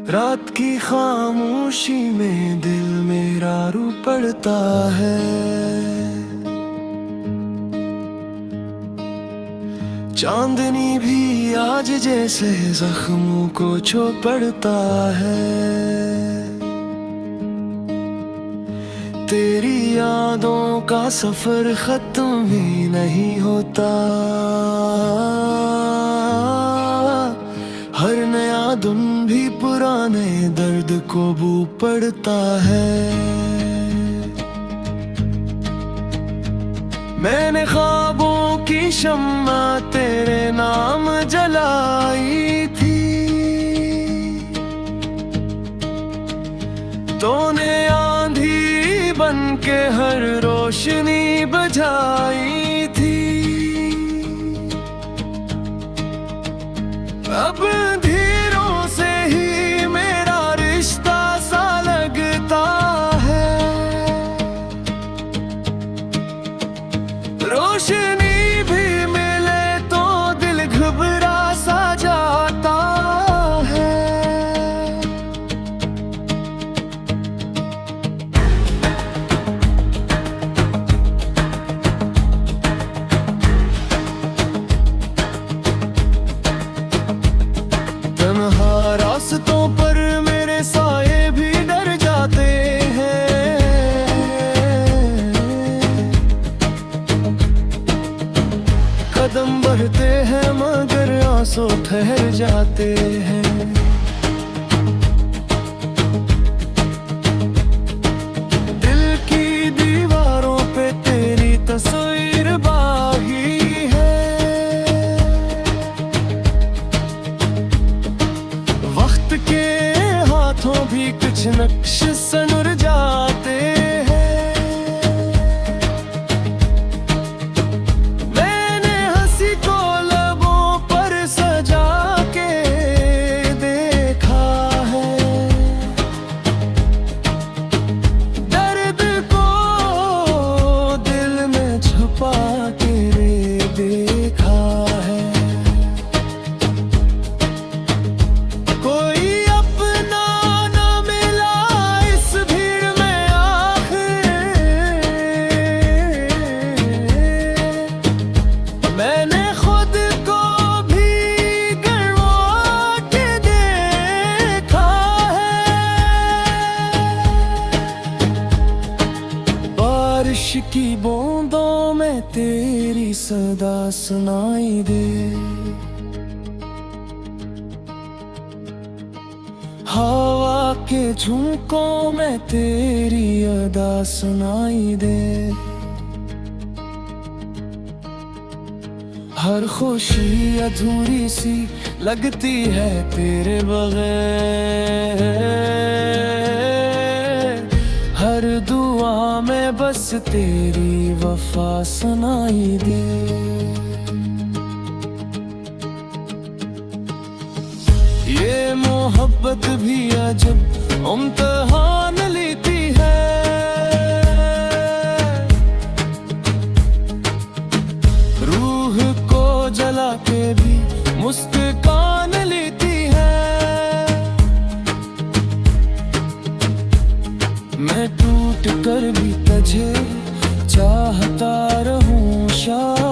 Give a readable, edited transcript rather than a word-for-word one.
रात की खामोशी में दिल मेरा रू पड़ता है। चांदनी भी आज जैसे जख्मों को छू पड़ता है। तेरी यादों का सफर खत्म भी नहीं होता। हर नया दिन भी पुराने दर्द को बू पड़ता है। मैंने ख्वाबों की शम्मा तेरे नाम जलाई थी। तूने आंधी बन के हर रोशनी बुझाई थी। अब धीरों से ही मेरा रिश्ता सा लगता है। रोशनी भी मिले तो दिल घबरा सा जाता है। तन्हा रास्तों पर मेरे साए भी डर जाते हैं। कदम बढ़ते हैं मगर आंसू ठहर जाते हैं। दिल की दीवारों पे तेरी तस्वीर बाही है। वक्त के हाथों भी कुछ नक्श सनुर जाते हैं। मैंने हंसी को लबों पर सजा के देखा है। दर्द को दिल में छुपा के देखा है। कोई अपना ना मिला इस भीड़ में आखिर। मैंने खुद को भी गंवा के देखा है। बारिश की बूंदों में तेरी सदा सुनाई दे। हवा के झोंकों में तेरी अदा सुनाई दे। हर खुशी अधूरी सी लगती है तेरे बगैर। हर दुआ में बस तेरी वफा सुनाई दे। ये मोहब्बत भी अजब इम्तिहान लेती है। रूह को जला के भी मुस्कान लेती है। मैं टूट कर भी तुझे चाहता रहूं शायद।